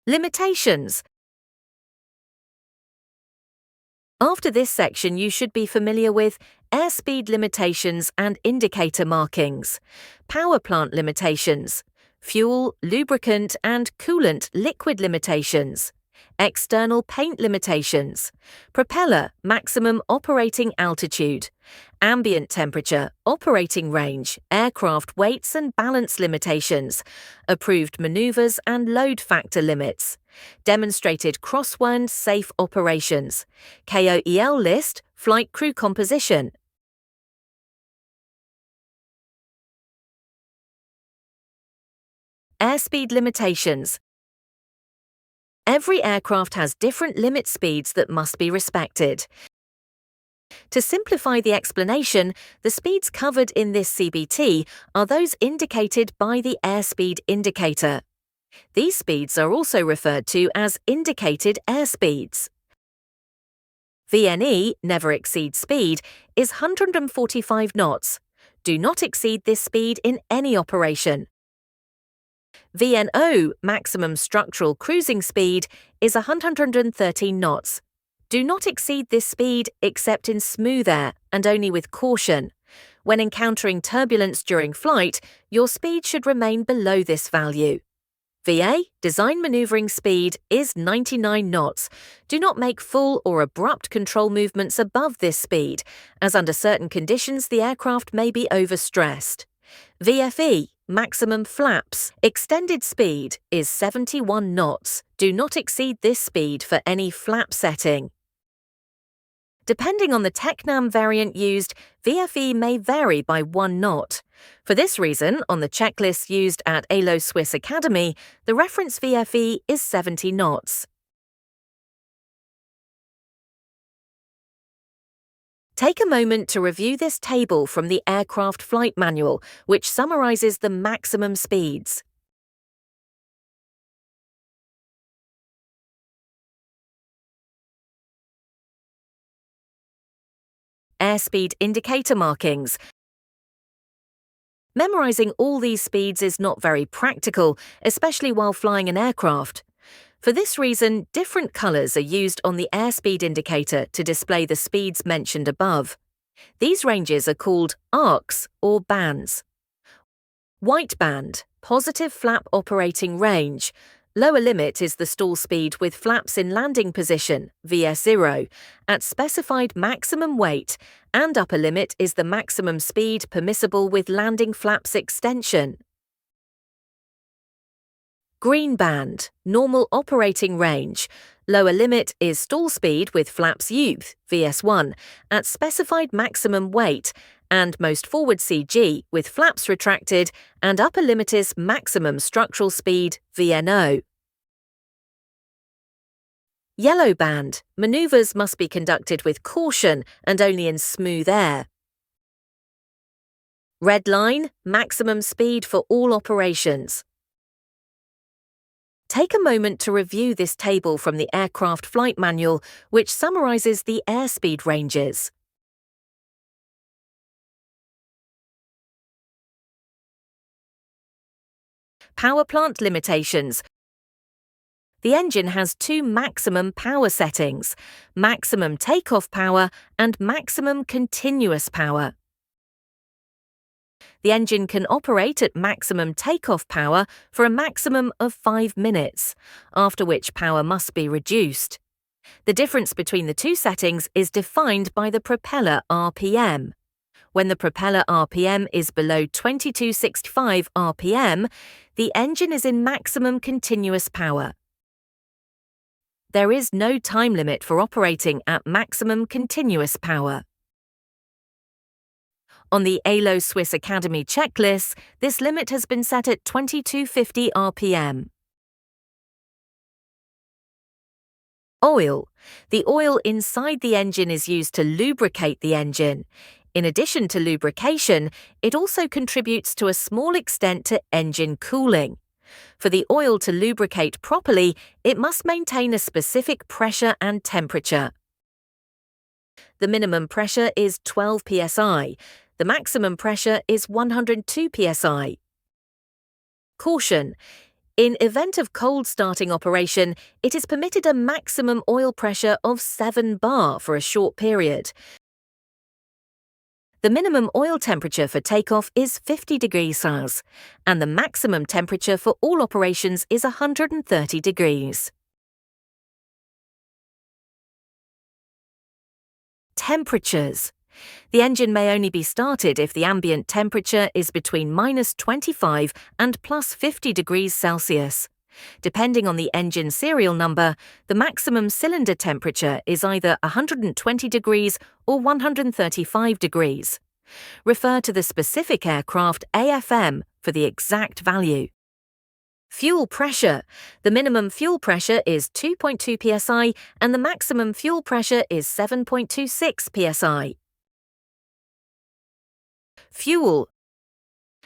Limitations. After this section, you should be familiar with airspeed limitations and indicator markings, power plant limitations, fuel, lubricant, and coolant liquid limitations, external paint limitations, propeller maximum operating altitude, ambient temperature, operating range, aircraft weights and balance limitations, approved maneuvers and load factor limits, demonstrated crosswind safe operations, KOEL list, flight crew composition. Airspeed limitations. Every aircraft has different limit speeds that must be respected. To simplify the explanation, the speeds covered in this CBT are those indicated by the airspeed indicator. These speeds are also referred to as indicated airspeeds. VNE, never exceed speed, is 145 knots. Do not exceed this speed in any operation. VNO, maximum structural cruising speed, is 113 knots. Do not exceed this speed except in smooth air and only with caution. When encountering turbulence during flight, your speed should remain below this value. VA, design maneuvering speed, is 99 knots. Do not make full or abrupt control movements above this speed, as under certain conditions the aircraft may be overstressed. VFE, maximum flaps, extended speed, is 71 knots. Do not exceed this speed for any flap setting. Depending on the TECNAM variant used, VFE may vary by 1 knot. For this reason, on the checklist used at Aelo Swiss Academy, the reference VFE is 70 knots. Take a moment to review this table from the Aircraft Flight Manual, which summarizes the maximum speeds. Airspeed indicator markings. Memorizing all these speeds is not very practical, especially while flying an aircraft. For this reason, different colors are used on the airspeed indicator to display the speeds mentioned above. These ranges are called arcs or bands. White band, positive flap operating range. Lower limit is the stall speed with flaps in landing position, VS0, at specified maximum weight, and upper limit is the maximum speed permissible with landing flaps extension. Green band, normal operating range. Lower limit is stall speed with flaps youth, VS1, at specified maximum weight, and most forward CG with flaps retracted, and upper limit is maximum structural speed, VNO. Yellow band, maneuvers must be conducted with caution and only in smooth air. Red line, maximum speed for all operations. Take a moment to review this table from the Aircraft Flight Manual, which summarizes the airspeed ranges. Power plant limitations. The engine has 2 maximum power settings, maximum takeoff power and maximum continuous power. The engine can operate at maximum takeoff power for a maximum of 5 minutes, after which power must be reduced. The difference between the two settings is defined by the propeller RPM. When the propeller RPM is below 2265 RPM, the engine is in maximum continuous power. There is no time limit for operating at maximum continuous power. On the Aelo Swiss Academy checklist, this limit has been set at 2250 RPM. Oil. The oil inside the engine is used to lubricate the engine. In addition to lubrication, it also contributes to a small extent to engine cooling. For the oil to lubricate properly, it must maintain a specific pressure and temperature. The minimum pressure is 12 psi. The maximum pressure is 102 psi. Caution. In event of cold starting operation, it is permitted a maximum oil pressure of 7 bar for a short period. The minimum oil temperature for takeoff is 50 degrees Celsius, and the maximum temperature for all operations is 130 degrees. Temperatures. The engine may only be started if the ambient temperature is between -25 and +50 degrees Celsius. Depending on the engine serial number, the maximum cylinder temperature is either 120 degrees or 135 degrees. Refer to the specific aircraft AFM for the exact value. Fuel pressure. The minimum fuel pressure is 2.2 psi and the maximum fuel pressure is 7.26 psi. Fuel.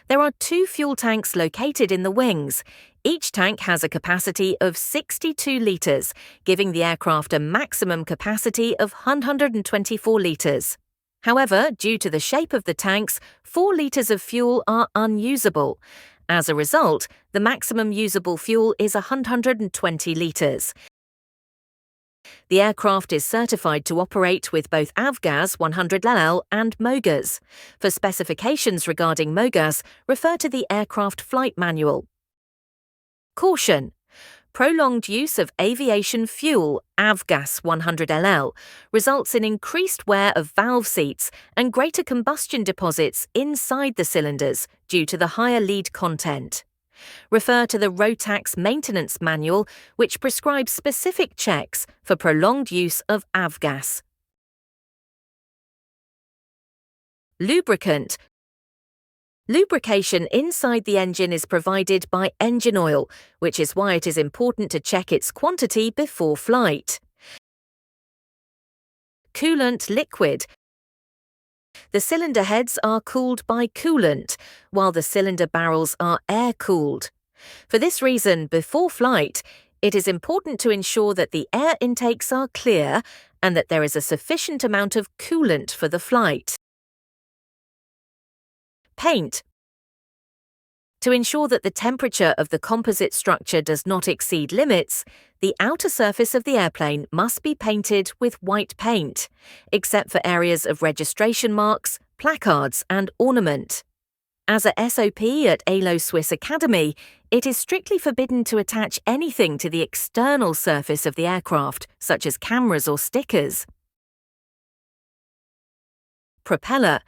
There are 2 fuel tanks located in the wings. Each tank has a capacity of 62 litres, giving the aircraft a maximum capacity of 124 litres. However, due to the shape of the tanks, 4 litres of fuel are unusable. As a result, the maximum usable fuel is 120 litres. The aircraft is certified to operate with both avgas 100LL and MOGAS. For specifications regarding MOGAS, refer to the aircraft flight manual. Caution. Prolonged use of aviation fuel, avgas 100LL, results in increased wear of valve seats and greater combustion deposits inside the cylinders due to the higher lead content. Refer to the Rotax maintenance manual, which prescribes specific checks for prolonged use of avgas. Lubricant. Lubrication inside the engine is provided by engine oil, which is why it is important to check its quantity before flight. Coolant liquid. The cylinder heads are cooled by coolant, while the cylinder barrels are air-cooled. For this reason, before flight, it is important to ensure that the air intakes are clear and that there is a sufficient amount of coolant for the flight. Paint. To ensure that the temperature of the composite structure does not exceed limits, the outer surface of the airplane must be painted with white paint, except for areas of registration marks, placards and ornament. As a SOP at Aelo Swiss Academy, it is strictly forbidden to attach anything to the external surface of the aircraft, such as cameras or stickers. Propeller.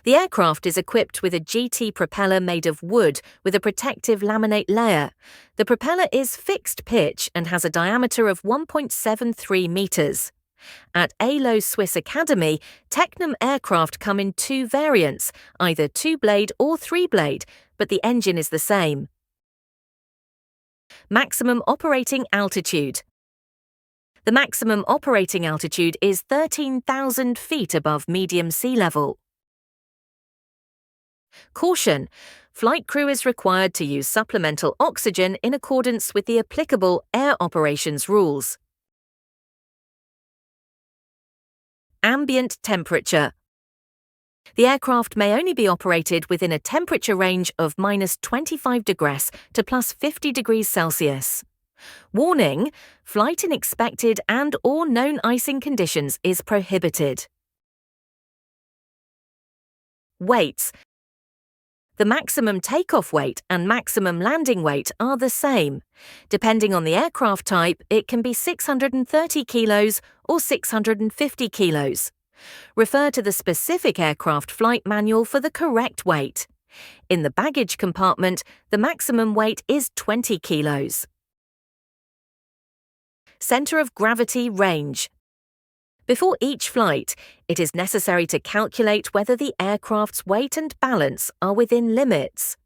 The aircraft is equipped with a GT propeller made of wood with a protective laminate layer. The propeller is fixed pitch and has a diameter of 1.73 meters. At Aelo Swiss Academy, Tecnam aircraft come in 2 variants, either 2-blade or 3-blade, but the engine is the same. Maximum operating altitude. The maximum operating altitude is 13,000 feet above medium sea level. Caution. Flight crew is required to use supplemental oxygen in accordance with the applicable air operations rules. Ambient temperature. The aircraft may only be operated within a temperature range of -25 degrees to +50 degrees Celsius. Warning: flight in expected and/or known icing conditions is prohibited. Weights. The maximum takeoff weight and maximum landing weight are the same. Depending on the aircraft type, it can be 630 kilos or 650 kilos. Refer to the specific aircraft flight manual for the correct weight. In the baggage compartment, the maximum weight is 20 kilos. Center of gravity range. Before each flight, it is necessary to calculate whether the aircraft's weight and balance are within limits.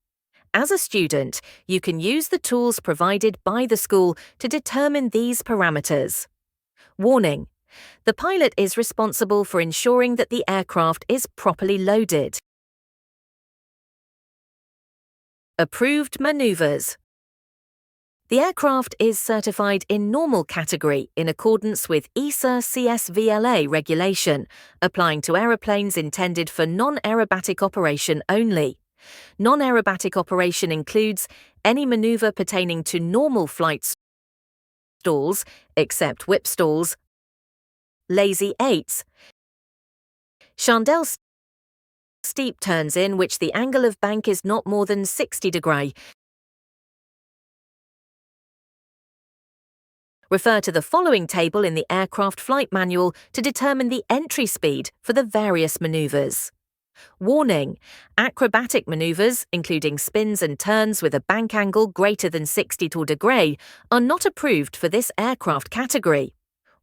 As a student, you can use the tools provided by the school to determine these parameters. Warning: the pilot is responsible for ensuring that the aircraft is properly loaded. Approved maneuvers. The aircraft is certified in normal category in accordance with ESA CSVLA regulation, applying to aeroplanes intended for non-aerobatic operation only. Non-aerobatic operation includes any maneuver pertaining to normal flight stalls, except whip stalls, lazy eights, chandelle steep turns in which the angle of bank is not more than 60 degrees. Refer to the following table in the aircraft flight manual to determine the entry speed for the various maneuvers. Warning: acrobatic maneuvers, including spins and turns with a bank angle greater than 60 degrees, are not approved for this aircraft category.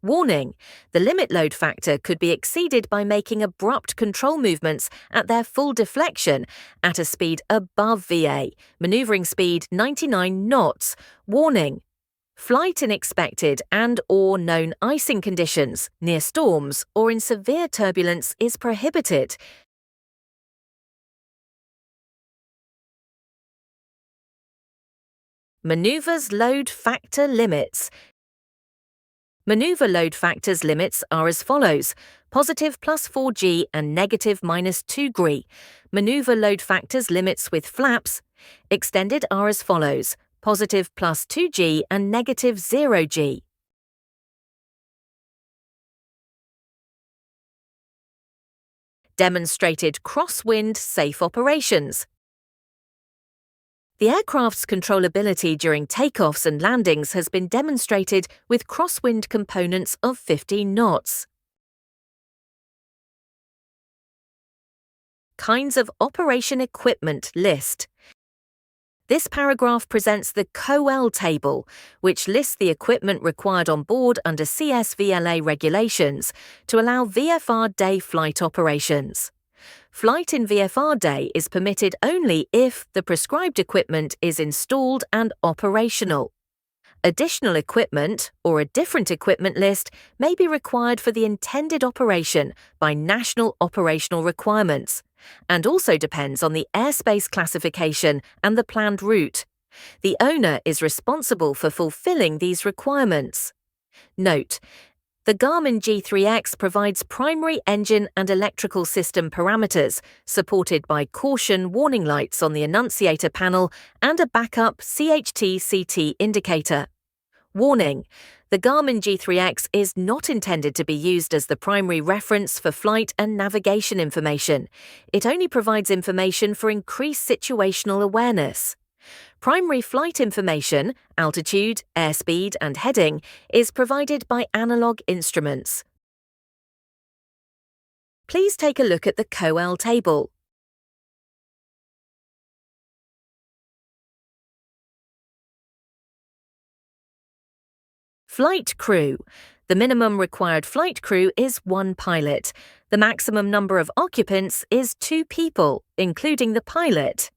Warning: the limit load factor could be exceeded by making abrupt control movements at their full deflection at a speed above VA, maneuvering speed 99 knots. Warning: flight in expected and/or known icing conditions, near storms, or in severe turbulence is prohibited. Maneuvers load factor limits. Maneuver load factors limits are as follows: positive plus 4G and negative minus 2G. Maneuver load factors limits with flaps extended are as follows: positive plus 2G and negative 0G. Demonstrated crosswind safe operations. The aircraft's controllability during takeoffs and landings has been demonstrated with crosswind components of 15 knots. Kinds of operation equipment list. This paragraph presents the KOEL table, which lists the equipment required on board under CSVLA regulations to allow VFR day flight operations. Flight in VFR day is permitted only if the prescribed equipment is installed and operational. Additional equipment or a different equipment list may be required for the intended operation by national operational requirements, and also depends on the airspace classification and the planned route. The owner is responsible for fulfilling these requirements. Note: the Garmin G3X provides primary engine and electrical system parameters, supported by caution warning lights on the annunciator panel and a backup CHT-CT indicator. Warning: the Garmin G3X is not intended to be used as the primary reference for flight and navigation information. It only provides information for increased situational awareness. Primary flight information, altitude, airspeed, and heading, is provided by analog instruments. Please take a look at the KOEL table. Flight crew. The minimum required flight crew is 1 pilot. The maximum number of occupants is 2 people, including the pilot.